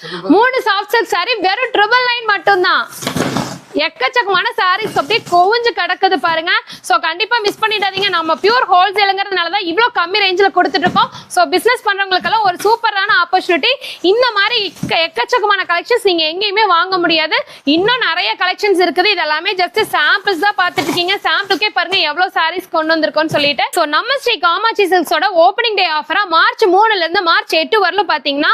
3 soft silk saree வெறும் 999 மட்டும்தான். எக்கச்சக்கமான சாரீஸ் அப்படியே கோவிஞ்சு கிடக்குது பாருங்க. ஸோ கண்டிப்பா மிஸ் பண்ணிடாதீங்க. நம்ம பியூர் ஹோல்சேலுங்கிறதுனால தான் இவ்வளோ கம்மி ரேஞ்சில் கொடுத்துட்டு இருக்கோம். ஸோ பிசினஸ் பண்றவங்களுக்கெல்லாம் ஒரு சூப்பரான ஆப்பர்ச்சுனிட்டி. இந்த மாதிரி எக்கச்சக்கமான கலெக்ஷன்ஸ் நீங்க எங்கேயுமே வாங்க முடியாது. இன்னும் நிறைய கலெக்ஷன்ஸ் இருக்குது. இதெல்லாமே ஜஸ்ட் சாம்பிள்ஸ் தான் பார்த்துட்டு இருக்கீங்க. சாம்பிளுக்கே பாருங்க எவ்வளவு சாரீஸ் கொண்டு வந்திருக்கோம்னு சொல்லிட்டு. ஸோ நம்ம ஸ்ரீ காமாட்சி சில்க்ஸோட ஓப்பனிங் டே ஆஃபரா மார்ச் 3ல இருந்து மார்ச் 8 வரலும் பாத்தீங்கன்னா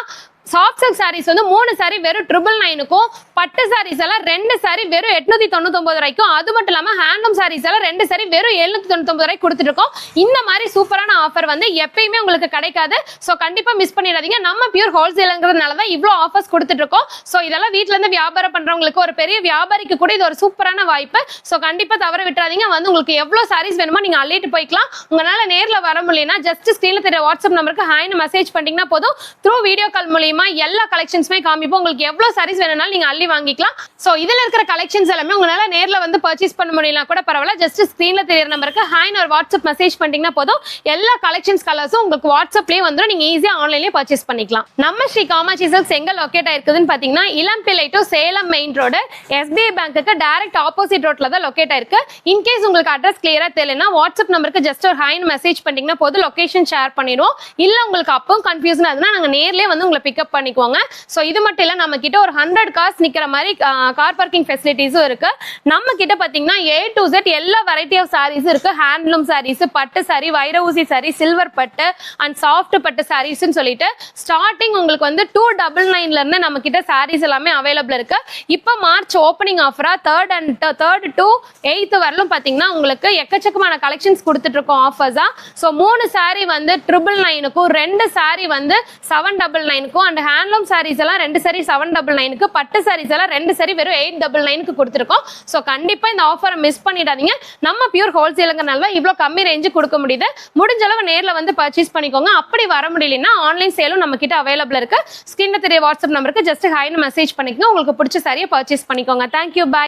சாஃப்ட் சில்க் சாரீஸ் வந்து 3 சாரி வெறும் 999க்கும், பட்டு சாரீஸ் எல்லாம் 2 சாரி வெறும் 899 ரூபாய்க்கும், அது மட்டும் இல்லாம ஹேண்ட்லூம் சாரீஸ் எல்லாம் 2 சாரி வெறும் 799 ரூபாய்க்கு கொடுத்துட்டு இருக்கோம். இந்த மாதிரி சூப்பரான ஆஃபர் வந்து எப்பயுமே உங்களுக்கு கிடைக்காது. ஸோ கண்டிப்பா மிஸ் பண்ணிடாதீங்க. நம்ம பியூர் ஹோல்சேலுங்கிறதுனால தான் இவ்வளோ ஆஃபர்ஸ் கொடுத்துட்டு இருக்கோம். ஸோ இதெல்லாம் வீட்டுல இருந்து வியாபாரம் பண்றவங்களுக்கு, ஒரு பெரிய வியாபாரிக்கு கூட இது ஒரு சூப்பரான வாய்ப்பு. ஸோ கண்டிப்பா தவற விட்டுறாதீங்க. வந்து உங்களுக்கு எவ்வளவு சாரீஸ் வேணுமோ நீங்க அள்ளிட்டு போய்க்கலாம். உங்களால நேர்ல வர முடியலன்னா ஜஸ்ட் ஸ்கிரீன்ல தெரிய வாட்ஸ்அப் நம்பருக்கு ஹாய்னு மெசேஜ் பண்ணிட்டீங்கன்னா போதும். த்ரூ வீடியோ கால் மூலியமா எல்லா கலெக்ஷன்ஸ்மே காமிப்போம். உங்களுக்கு எவ்வளவு சாரீஸ் வேணும்னாலும் நீங்க அள்ளி வாங்கிக்கலாம். சோ இதுல இருக்கிற கலெக்ஷன்ஸ் எல்லாமே உங்களால நேர்ல வந்து பர்ச்சேஸ் பண்ண முடியல கூட பரவாயில்ல. ஜஸ்ட் ஸ்கிரீன்ல தெரியற நம்பருக்கு ஹாய் ஒரு வாட்ஸ்அப் மெசேஜ் பண்ணிட்டீங்கன்னா போதும். எல்லா கலெக்ஷன்ஸ் கலர்ஸும் உங்களுக்கு வாட்ஸ்அப்லயே வந்துடும். நீங்க ஈஸியா ஆன்லைன்லயே பர்ச்சேஸ் பண்ணிக்கலாம். நம்ம ஸ்ரீ காமாட்சி சில்க்ஸ் எங்க லொகேட் ஆயிருக்குதுன்னு பாத்தீங்கன்னா Elampillai to Salem main road SBI பேங்க்குக்கு டைரக்ட் ஆப்போசிட் ரோட்ல தான் லொகேட் ஆயிருக்கு. இன்கேஸ் உங்களுக்கு அட்ரஸ் கிளியரா தெரியலனா வாட்ஸ்அப் நம்பருக்கு ஜஸ்ட் ஒரு ஹாய் மெசேஜ் பண்ணிட்டீங்கன்னா போதும். லொகேஷன் ஷேர் பண்ணிடுவோம். இல்ல உங்களுக்கு அப்பவும் கன்ஃபியூஷன் ஆகுதுன்னா நாங்க நேர்லயே வந்து உங்களை பிக்கப் பண்ணிக்குவோம். சோ இது மட்டும் இல்ல, நம்ம கிட்ட ஒரு 100 கார்ஸ் நிக்கிற மாதிரி கார் பார்க்கிங் ஃபெசிலிட்டிஸும் இருக்கு. நம்ம கிட்ட பாத்தீங்கன்னா A to Z எல்லா வெரைட்டி ஆஃப் சாரீஸ் இருக்கு. ஹேண்ட்லூம் சாரீஸ், பட்டு சாரி, வைரஊசி சாரி, சில்வர் பட்டு அண்ட் சாஃப்ட் பட்டு சாரீஸ்னு சொல்லிட்டு ஸ்டார்டிங் உங்களுக்கு வந்து 299ல இருந்து நம்ம கிட்ட சாரீஸ் எல்லாமே அவைலபிள் இருக்கு. இப்போ March opening ஆஃபரா 3rd to 8th வரலும் பாத்தீங்கன்னா உங்களுக்கு எக்கச்சக்கமான கலெக்ஷன்ஸ் கொடுத்துட்டு இருக்கோம் ஆஃபர்ஸா. சோ 3 சாரி வந்து 999க்கும், 2 சாரி வந்து 799க்கும் அண்ட் ஹேண்ட்லூம் சாரீஸ் எல்லாம் 2 சாரி 799க்கு, பட்டு சாரீஸ் எல்லாம் 2 சாரி வெறும் 899க்கு கொடுத்துருக்கோம். ஸோ கண்டிப்பா இந்த ஆஃபரை மிஸ் பண்ணிடாதீங்க. நம்ம பியூர் ஹோல்சேலுங்கிறனால தான் இவ்வளோ கம்மி ரேஞ்சு கொடுக்க முடியுது. முடிஞ்ச அளவு நேரில் வந்து பர்ச்சேஸ் பண்ணிக்கோங்க. அப்படி வர முடியலன்னா ஆன்லைன் சேலும் நம்ம கிட்ட அவைலபிள் இருக்கு. ஸ்கிரீன்ல தெரிய வாட்ஸ்அப் நம்பருக்கு ஜஸ்ட் ஹாய்னு மெசேஜ் பண்ணிக்கோங்க. உங்களுக்கு பிடிச்ச சாரியை பர்ச்சேஸ் பண்ணிக்கோங்க. தேங்க்யூ, பாய்.